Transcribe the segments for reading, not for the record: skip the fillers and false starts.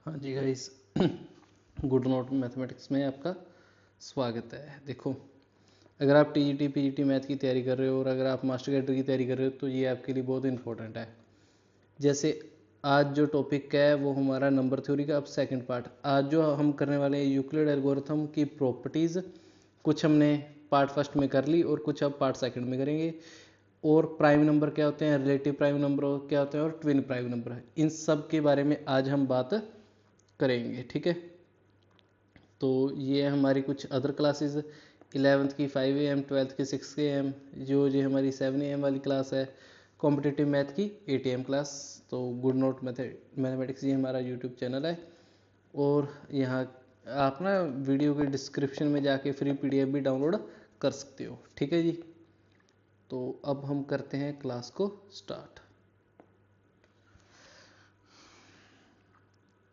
हाँ जी guys, good note mathematics में आपका स्वागत है। देखो, अगर आप टीजीटी पीजीटी मैथ की तैयारी कर रहे हो और अगर आप मास्टर कैडर की तैयारी कर रहे हो तो ये आपके लिए बहुत इंपॉर्टेंट है। जैसे आज जो टॉपिक है वो हमारा नंबर थ्योरी का अब सेकंड पार्ट। आज जो हम करने वाले हैं यूक्लिड एल्गोरिथम की प्रॉपर्टीज़, कुछ हमने पार्ट फर्स्ट में कर ली और कुछ अब पार्ट सेकंड में करेंगे। और प्राइम नंबर क्या होते हैं, रिलेटिव प्राइम नंबर क्या होते हैं और ट्विन प्राइम नंबर, इन सब के बारे में आज हम बात करेंगे। ठीक है, तो ये हमारी कुछ अदर क्लासेस 11th की 5 AM, 12th की 6 AM, जो हमारी 7 AM वाली क्लास है, कॉम्पिटिटिव मैथ की 8 AM क्लास। तो गुड नोट मैथमेटिक्स ये हमारा यूट्यूब चैनल है और यहाँ आप ना वीडियो के डिस्क्रिप्शन में जाके फ्री PDF भी डाउनलोड कर सकते हो। ठीक है जी, तो अब हम करते हैं क्लास को स्टार्ट।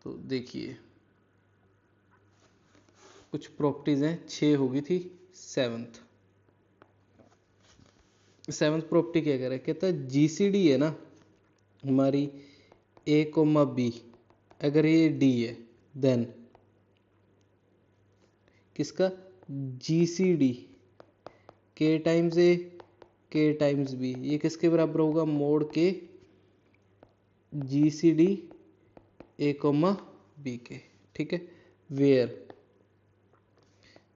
तो देखिए, कुछ प्रॉपर्टीज हैं, 6 होगी थी। सेवन्थ प्रॉपर्टी क्या कह रहा है, कहता है जीसीडी है ना हमारी ए कोमा बी, अगर ये डी है देन किसका जीसीडी के टाइम्स ए के टाइम्स बी, ये किसके बराबर होगा, मोड के जीसीडी ए कोमा बी के। ठीक है, वेयर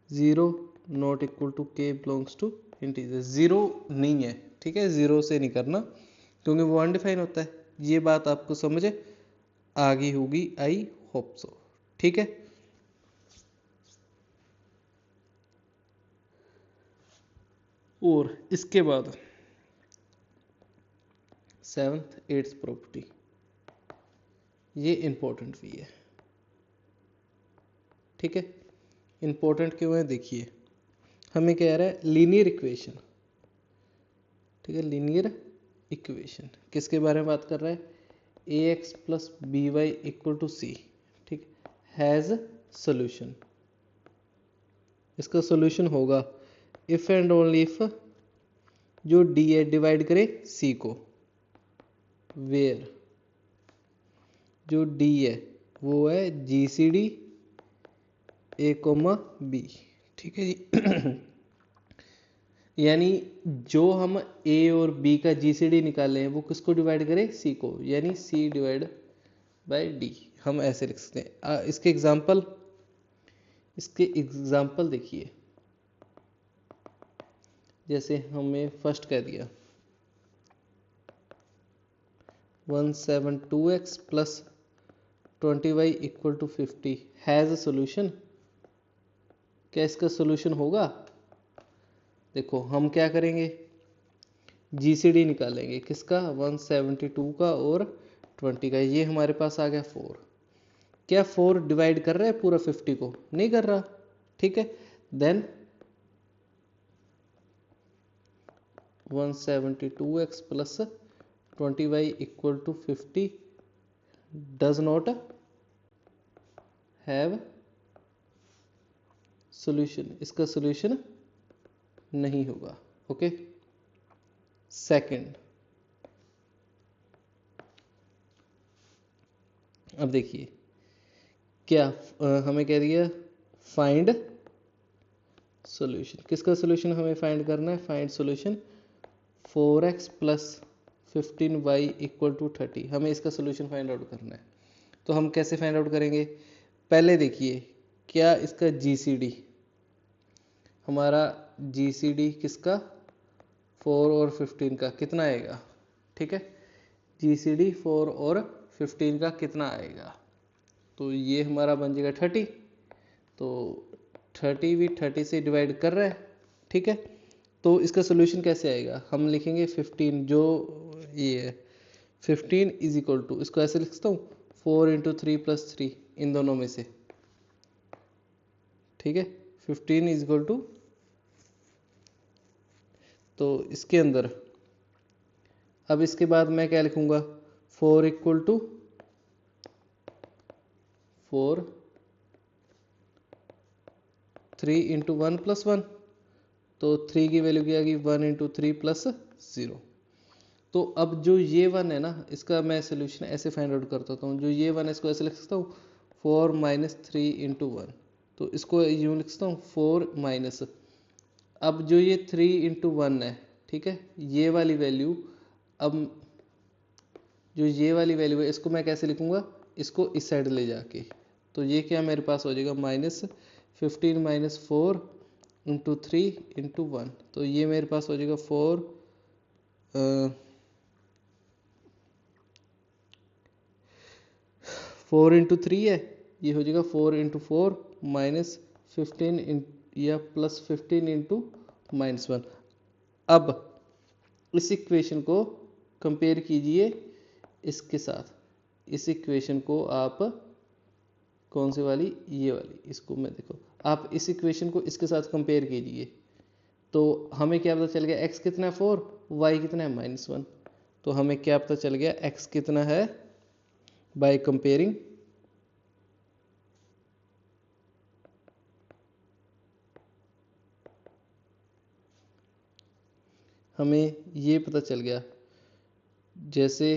0 नॉट इक्वल टू के बिलोंग्स टू इंटीजर, 0 नहीं है। ठीक है, 0 से नहीं करना क्योंकि वो अनडिफाइन होता है। ये बात आपको समझ आ गई होगी, आई होप सो। ठीक है, और इसके बाद 7th 8th प्रॉपर्टी, ये इंपॉर्टेंट भी है। ठीक है, इंपॉर्टेंट क्यों है, देखिए हमें कह रहा है लीनियर इक्वेशन। ठीक है, लीनियर इक्वेशन किसके बारे में बात कर रहा है, ax plus B Y equal to C. ठीक, हैज़ सोल्यूशन। इसका सोल्यूशन होगा इफ एंड ओनली इफ जो डी है डिवाइड करे सी को, वेयर जो डी है वो है G C D A comma B. ठीक है जी यानी जो हम ए और बी का जीसीडी निकाले हैं वो किसको डिवाइड करे, सी को, यानी सी डिवाइड बाय डी। हम ऐसे लिख सकते हैं। इसके एग्जाम्पल देखिए, जैसे हमें फर्स्ट कह दिया 172x plus 20y equal to 50 has a solution. क्या इसका सोल्यूशन होगा, देखो हम क्या करेंगे, जीसीडी निकालेंगे किसका, 172 का और 20 का। ये हमारे पास आ गया 4। क्या 4 डिवाइड कर रहा है पूरा 50 को, नहीं कर रहा। ठीक है, then 172x plus 20y equal to 50 does not have solution, इसका सोल्यूशन नहीं होगा। ओके, सेकंड, अब देखिए क्या हमें कह दिया फाइंड सोल्यूशन। किसका सोल्यूशन हमें फाइंड करना है, find solution 4x plus 15y equal to 30। हमें इसका सोल्यूशन फाइंड आउट करना है। तो हम कैसे फाइंड आउट करेंगे, पहले देखिए क्या इसका जीसीडी, हमारा जीसीडी किसका 4 और 15 का कितना आएगा। ठीक है, जीसीडी 4 और 15 का कितना आएगा, तो ये हमारा बन जाएगा 30। तो 30 भी 30 से डिवाइड कर रहा है। ठीक है, तो इसका सोल्यूशन कैसे आएगा, हम लिखेंगे 15, जो ये है 15 इज इक्वल टू, इसको ऐसे लिख सकता हूँ 4 इंटू 3 प्लस 3, इन दोनों में से। ठीक है, 15 इज इक्वल टू, तो इसके अंदर अब इसके बाद मैं क्या लिखूंगा, 4 इक्वल टू 4 3 इंटू 1 प्लस 1, तो 3 की वैल्यू क्या आ गई 1 इंटू 3 प्लस 0। तो अब जो ये 1 है ना, इसका मैं सोल्यूशन ऐसे फाइंड आउट करता हूँ, जो ये 1 है इसको ऐसे लिख सकता हूँ 4 माइनस 3 इंटू 1, तो इसको यूँ लिखता हूँ 4 माइनस, अब जो ये 3 इंटू 1 है, ठीक है, ये वाली वैल्यू, अब जो ये वाली वैल्यू है इसको मैं कैसे लिखूँगा, इसको इस साइड ले जाके, तो ये क्या मेरे पास हो जाएगा -15 माइनस 4 इंटू 3 इंटू 1, तो ये मेरे पास हो जाएगा 4 इंटू 3 है, ये हो जाएगा 4 इंटू 4 माइनस 15 या प्लस 15 इंटू -1। अब इस इक्वेशन को कंपेयर कीजिए इसके साथ, इस इक्वेशन को आप कौन सी वाली, ये वाली, इसको मैं देखो, आप इस इक्वेशन को इसके साथ कंपेयर कीजिए, तो हमें क्या पता चल गया, x कितना है 4, y कितना है -1, तो हमें क्या पता चल गया, x कितना है, बाय कंपेयरिंग हमें ये पता चल गया, जैसे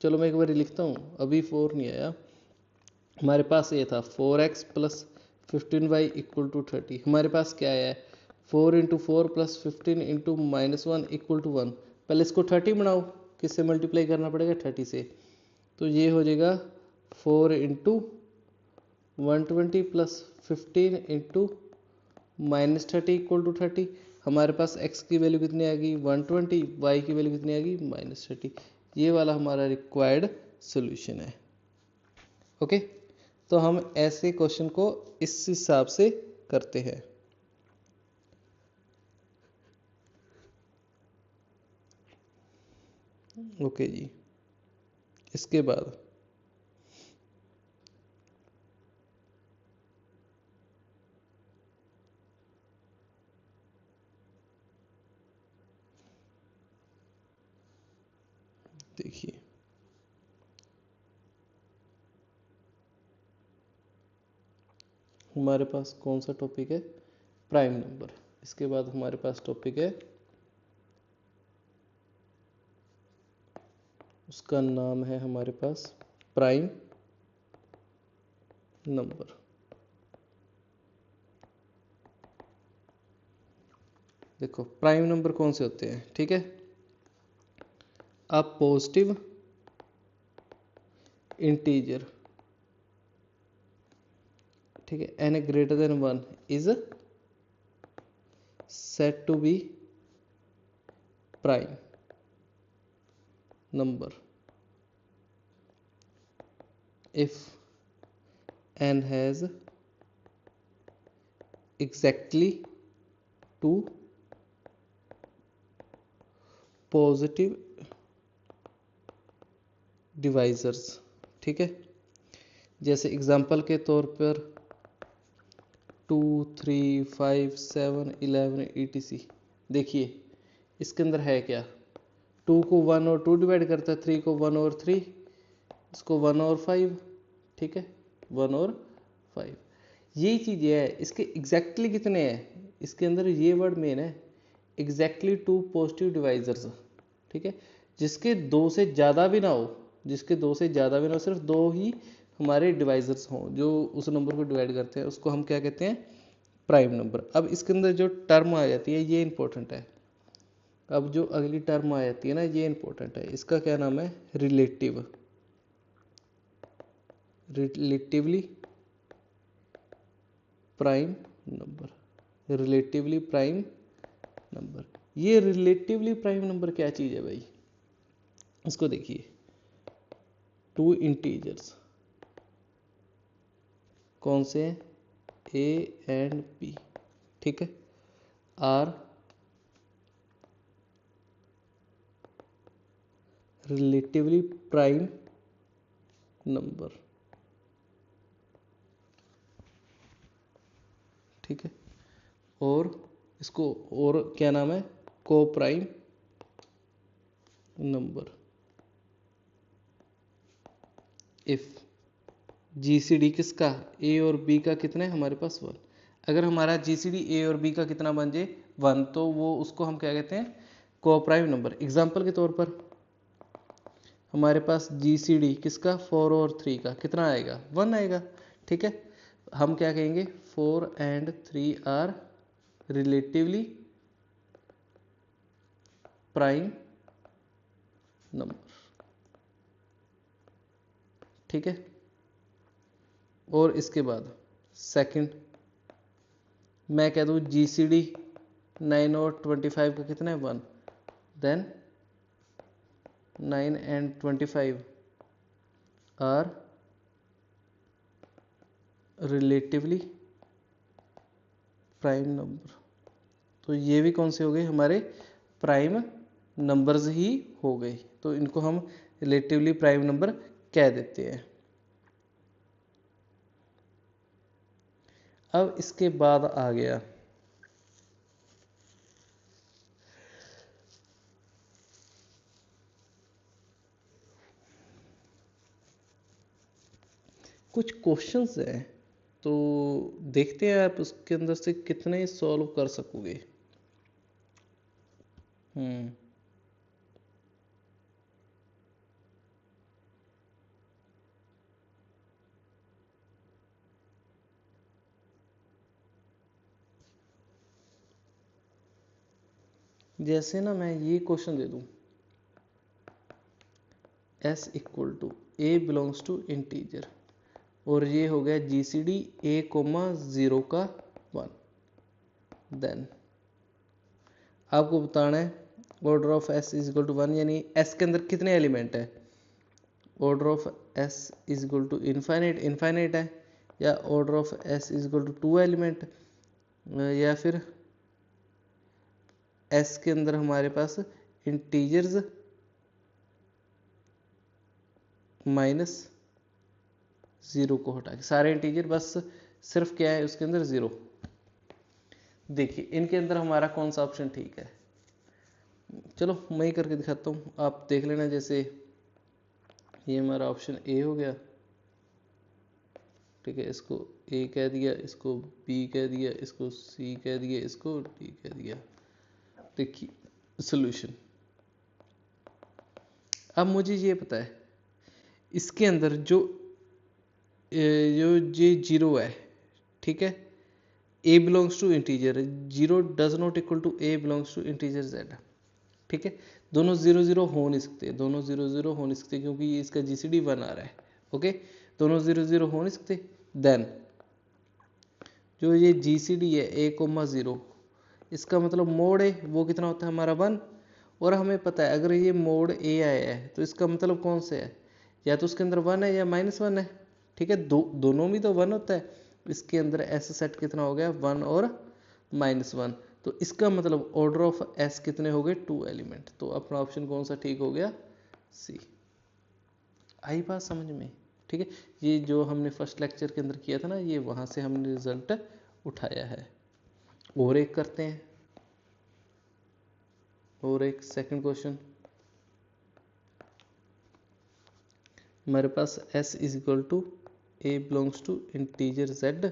चलो मैं एक बार लिखता हूँ, अभी 4 नहीं आया, हमारे पास ये था 4x plus 15y equal to 30, हमारे पास क्या आया है 4 into 4 plus 15 into -1 equal to 1, पहले इसको 30 बनाओ, किससे मल्टीप्लाई करना पड़ेगा 30 से, तो ये हो जाएगा 4 into 120 plus 15 into -30 equal to 30, हमारे पास x की वैल्यू कितनी आ गई 120, y की वैल्यू कितनी आ गई -30, ये वाला हमारा रिक्वायर्ड सोल्यूशन है। ओके, तो हम ऐसे क्वेश्चन को इस हिसाब से करते हैं। ओके जी, इसके बाद देखिए, हमारे पास कौन सा टॉपिक है, प्राइम नंबर, इसके बाद हमारे पास टॉपिक है, उसका नाम है हमारे पास प्राइम नंबर। देखो प्राइम नंबर कौन से होते हैं, ठीक है, अ पॉजिटिव इंटीजर, ठीक है, n greater than 1 is said to be prime number if n has exactly two positive divisors, ठीक है, जैसे एग्जांपल के तौर पर 2, 3, 5, 7, 11 etc। देखिए इसके अंदर है क्या, 2 को 1 और 2 डिवाइड करता है, 3 को 1 और 3, इसको 1 और 5, ठीक है, 1 और 5, यही चीज़ है, इसके एग्जैक्टली कितने हैं, इसके अंदर ये वर्ड मेन है, एग्जैक्टली 2 पॉजिटिव डिवाइजर्स, ठीक है, जिसके 2 से ज़्यादा भी ना हो, जिसके 2 से ज़्यादा भी ना हो, सिर्फ 2 ही हमारे डिवाइजर्स हों जो उस नंबर को डिवाइड करते हैं, उसको हम क्या कहते हैं, प्राइम नंबर। अब इसके अंदर जो टर्म आ जाती है ये इंपॉर्टेंट है, अब जो अगली टर्म आ जाती है ना ये इंपॉर्टेंट है, इसका क्या नाम है, relative, relatively prime number, relatively prime number. ये रिलेटिवली प्राइम नंबर क्या चीज़ है भाई, इसको देखिए, 2 इंटीजर्स कौन से हैं, ए एंड बी, ठीक है, आर रिलेटिवली प्राइम नंबर, ठीक है, और इसको और क्या नाम है, को प्राइम नंबर। इफ जीसीडी किसका, ए और बी का कितना है हमारे पास 1, अगर हमारा जीसीडी ए और बी का कितना बन जाए 1, तो वो उसको हम क्या कहते हैं, को प्राइम नंबर। एग्जांपल के तौर पर हमारे पास जीसीडी किसका 4 और 3 का कितना आएगा, 1 आएगा, ठीक है, हम क्या कहेंगे 4 and 3 are relatively prime number, ठीक है। और इसके बाद सेकंड मैं कह दूं GCD 9 और 25 का कितना है 1, then 9 and 25 are relatively prime number. तो ये भी कौन से हो गए हमारे प्राइम नंबर्स ही हो गए, तो इनको हम रिलेटिवली प्राइम नंबर कह देते हैं। अब इसके बाद आ गया कुछ क्वेश्चंस हैं, तो देखते हैं आप उसके अंदर से कितने सॉल्व कर सकोगे। जैसे ना मैं ये क्वेश्चन दे दूं, s equal to a belongs to integer, और ये हो गया GCD a, 0 का 1, देन आपको बताना है order of s is equal to 1, यानी s के अंदर कितने एलिमेंट है। Order of s is equal to infinite, infinite है, या order of s is equal to 2 element, या फिर s के अंदर हमारे पास इंटीजर्स माइनस 0 को हटा के सारे इंटीजर, बस सिर्फ क्या है उसके अंदर 0। देखिए इनके अंदर हमारा कौन सा ऑप्शन ठीक है, चलो मैं ही करके दिखाता हूँ, आप देख लेना। जैसे ये हमारा ऑप्शन ए हो गया, ठीक है, इसको ए कह दिया, इसको बी कह दिया, इसको सी कह दिया, इसको डी कह दिया। देखिए सोल्यूशन, अब मुझे ये पता है इसके अंदर जो ये 0 है, ठीक है, a belongs to integer, 0 does not equal to a belongs to integer z, ठीक है। दोनों 0 0 हो नहीं सकते, दोनों 0 0 हो नहीं सकते, क्योंकि ये इसका GCD 1 आ रहा है, ओके, दोनों 0 0 हो नहीं सकते। देन जो ये GCD है a, 0, इसका मतलब मोड है वो कितना होता है हमारा 1, और हमें पता है अगर ये मोड a आया है तो इसका मतलब कौन से है, या तो उसके अंदर 1 है या -1 है, ठीक है, दोनों में तो 1 होता है। इसके अंदर s सेट कितना हो गया 1 और -1, तो इसका मतलब ऑर्डर ऑफ s कितने हो गए 2 एलिमेंट, तो अपना ऑप्शन कौन सा ठीक हो गया सी। आई बात समझ में, ठीक है। ये जो हमने फर्स्ट लेक्चर के अंदर किया था ना, ये वहां से हमने रिजल्ट उठाया है। और एक करते हैं, और एक सेकंड क्वेश्चन, हमारे पास s is equal to a belongs to integer z,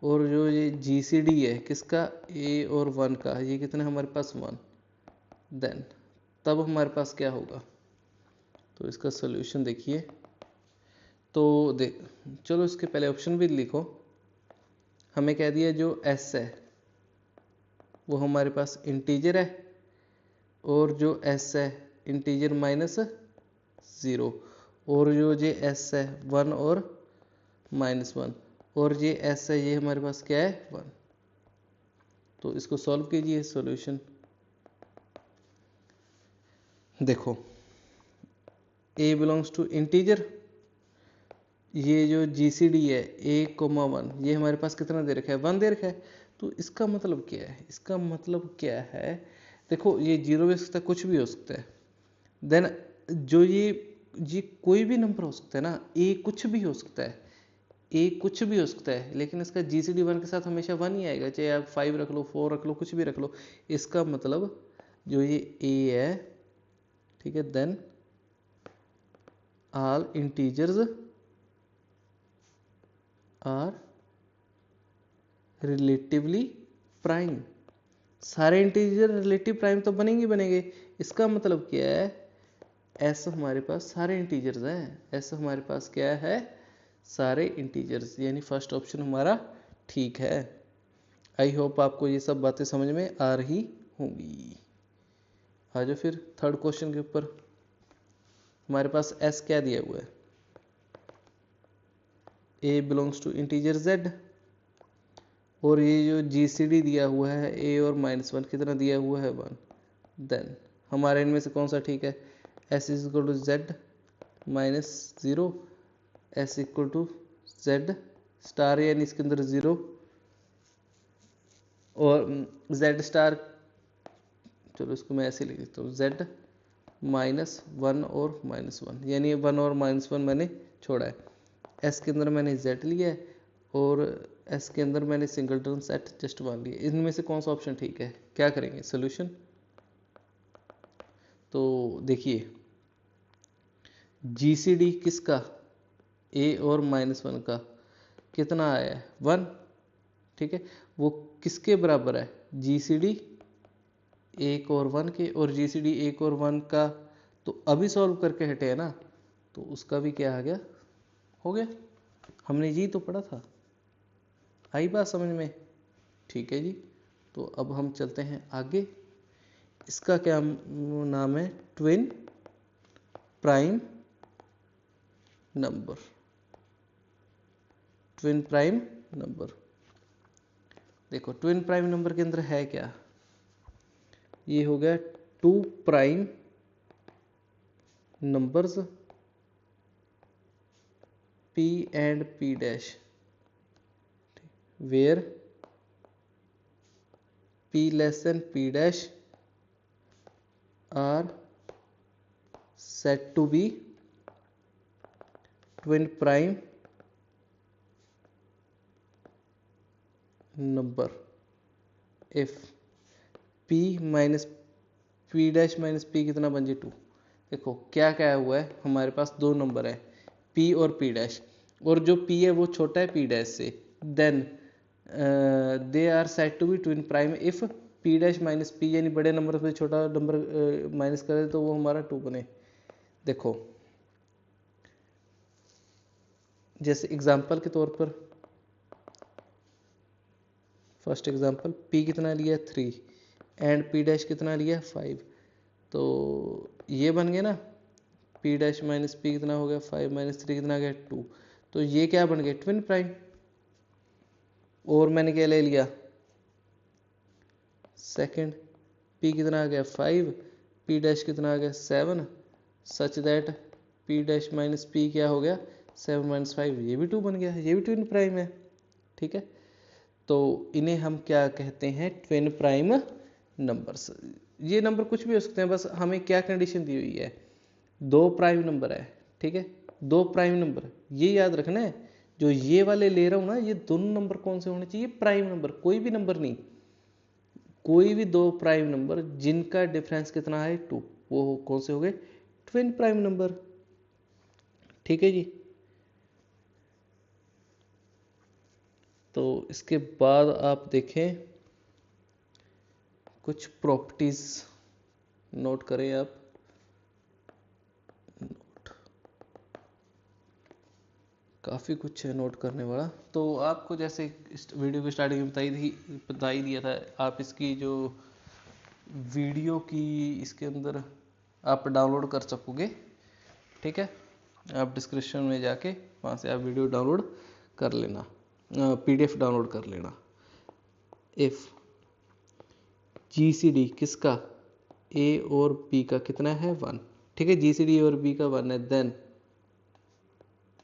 और जो ये GCD है किसका a और 1 का, ये कितना हमारे पास 1, देन तब हमारे पास क्या होगा। तो इसका सॉल्यूशन देखिए, तो चलो इसके पहले ऑप्शन भी लिखो। हमें कह दिया जो s है वो हमारे पास इंटीजर है, और जो s है इंटीजर -0, और जो ये s है 1 और -1, और ये s है ये हमारे पास क्या है 1। तो इसको सॉल्व कीजिए, सॉल्यूशन देखो a बिलोंग्स टू इंटीजर, ये जो GCD है a, 1, ये हमारे पास कितना दे रखा है 1 दे रखा है। तो इसका मतलब क्या है, इसका मतलब क्या है, देखो ये 0 भी हो सकता है, कुछ भी हो सकता है। देन जो ये कोई भी नंबर हो सकता है ना, a कुछ भी हो सकता है, a कुछ भी हो सकता है, लेकिन इसका GCD 1 के साथ हमेशा 1 ही आएगा, चाहे आप 5 रख लो, 4 रख लो, कुछ भी रख लो। इसका मतलब जो ये a है, ठीक है, then all integers are relatively prime, सारे इंटीजर रिलेटिव प्राइम तो बनेंगे बनेंगे। इसका मतलब क्या है, s हमारे पास सारे इंटीजर्स हैं, s हमारे पास क्या है सारे इंटीजर्स, यानी फर्स्ट ऑप्शन हमारा ठीक है। आई होप आपको ये सब बातें समझ में आ रही होंगी। आ जाओ फिर थर्ड क्वेश्चन के ऊपर। हमारे पास एस क्या दिया हुआ है, ए बिलोंग्स टू इंटीजर जेड, और ये जो जीसीडी दिया हुआ है ए और -1 कितना दिया हुआ है 1। देन हमारे इनमें से कौन सा ठीक है, S is equal to Z -0, S equal to Z star, यानी इसके अंदर 0 और जेड स्टार, चलो इसको मैं ऐसे लिख देता हूँ, जेड -1 और -1, यानी 1 और -1 मैंने छोड़ा है। एस के अंदर मैंने जेड लिया है और एस के अंदर मैंने सिंगलटन सेट जस्ट 1 लिया। इनमें से कौन सा ऑप्शन ठीक है, क्या करेंगे सोल्यूशन। तो देखिए जीसीडी किसका, ए और -1 का कितना आया है 1, ठीक है। वो किसके बराबर है, जीसीडी 1 और 1 के, और जीसीडी 1 और 1 का तो अभी सॉल्व करके हटे है ना, तो उसका भी क्या आ गया, हो गया। हमने जी तो पढ़ा था, आई बात समझ में, ठीक है जी। तो अब हम चलते हैं आगे। इसका क्या नाम है, twin prime number, twin prime number. देखो ट्विन प्राइम नंबर के अंदर है क्या, ये हो गया 2 prime numbers p and p dash, where p less than p dash are said to be twin prime number if p minus p dash minus p कितना बन जाए 2। देखो क्या क्या हुआ है, हमारे पास दो नंबर है p और p डैश, और जो p है वो छोटा है p डैश से, then they are said to be twin prime if p dash minus p, यानी बड़े नंबर से छोटा नंबर माइनस करें तो वो हमारा 2 बने। देखो जैसे एग्जांपल के तौर पर, फर्स्ट एग्जांपल p कितना लिया 3 एंड p डैश कितना लिया 5, तो ये बन गया ना, p डैश माइनस p कितना हो गया 5 माइनस 3 कितना गया 2, तो ये क्या बन गया ट्विन प्राइम। और मैंने क्या ले लिया सेकंड, p कितना आ गया 5, p डैश कितना आ गया 7, such that p dash minus p क्या हो गया 7 माइनस 5, ये भी 2 बन गया, ये भी ट्विन प्राइम है, ठीक है। तो इन्हें हम क्या कहते हैं, ट्विन प्राइम नंबर्स। ये नंबर कुछ भी हो सकते हैं, बस हमें क्या कंडीशन दी हुई है, 2 प्राइम नंबर है, ठीक है, 2 प्राइम नंबर, ये याद रखना है। जो ये वाले ले रहा हूं ना, ये दोनों नंबर कौन से होने चाहिए, प्राइम नंबर, कोई भी नंबर नहीं, कोई भी 2 प्राइम नंबर जिनका डिफरेंस कितना है 2, वो कौन से हो गए ट्विन प्राइम नंबर, ठीक है जी। तो इसके बाद आप देखें कुछ प्रॉपर्टीज नोट करें आप, काफ़ी कुछ है नोट करने वाला। तो आपको जैसे इस वीडियो की स्टार्टिंग में बताई दिया था, आप इसकी जो वीडियो की इसके अंदर आप डाउनलोड कर सकोगे, ठीक है। आप डिस्क्रिप्शन में जाके वहाँ से आप वीडियो डाउनलोड कर लेना, PDF डाउनलोड कर लेना। इफ़ GCD किसका, A और B का कितना है 1, ठीक है, GCD और B का 1 है, देन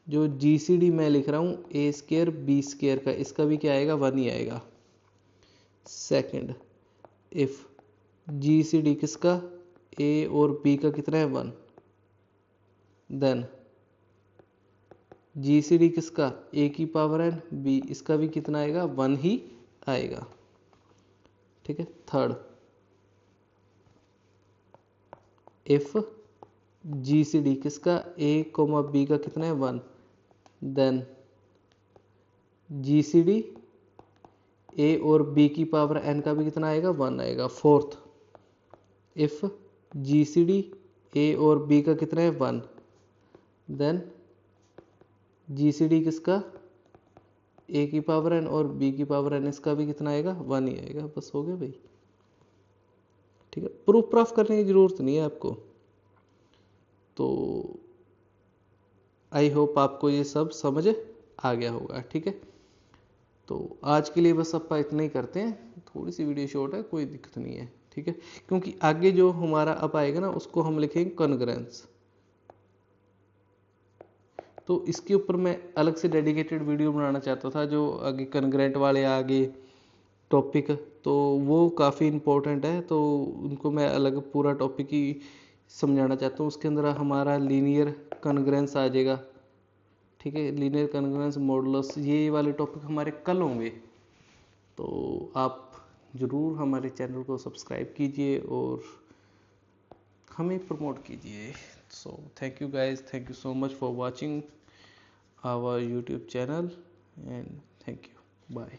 जो GCD मैं लिख रहा हूँ A स्क्वायर B स्क्वायर का, इसका भी क्या आएगा 1 ही आएगा। सेकंड, इफ GCD किसका, A और B का कितना है 1, देन GCD किसका, A की पावर n B, इसका भी कितना आएगा 1 ही आएगा, ठीक है। थर्ड, इफ GCD किसका, A B का कितना है 1, देन GCD A और B की पावर n का भी कितना आएगा 1 आएगा। फोर्थ, इफ GCD A और B का कितना है 1, देन GCD किसका, a की पावर n और b की पावर n, इसका भी कितना आएगा, 1 ही आएगा। बस हो गया भाई, ठीक है। प्रूफ प्राफ करने की जरूरत नहीं है आपको। तो आई होप आपको ये सब समझ आ गया होगा, ठीक है। तो आज के लिए बस अपना इतना ही करते हैं, थोड़ी सी वीडियो शॉर्ट है, कोई दिक्कत नहीं है, ठीक है। क्योंकि आगे जो हमारा अब आएगा ना, उसको हम लिखेंगे कॉन्ग्रुएंस। तो इसके ऊपर मैं अलग से डेडिकेटेड वीडियो बनाना चाहता था, जो आगे कॉन्ग्रुएंट वाले आगे टॉपिक, तो वो काफ़ी इम्पोर्टेंट है, तो उनको मैं अलग पूरा टॉपिक ही समझाना चाहता हूँ। उसके अंदर हमारा लीनियर कॉन्ग्रुएंस आ जाएगा, ठीक है। लीनियर कॉन्ग्रुएंस, मॉडुलस, ये वाले टॉपिक हमारे कल होंगे। तो आप ज़रूर हमारे चैनल को सब्सक्राइब कीजिए और हमें प्रमोट कीजिए। So thank you guys, thank you so much for watching our YouTube channel and thank you, bye.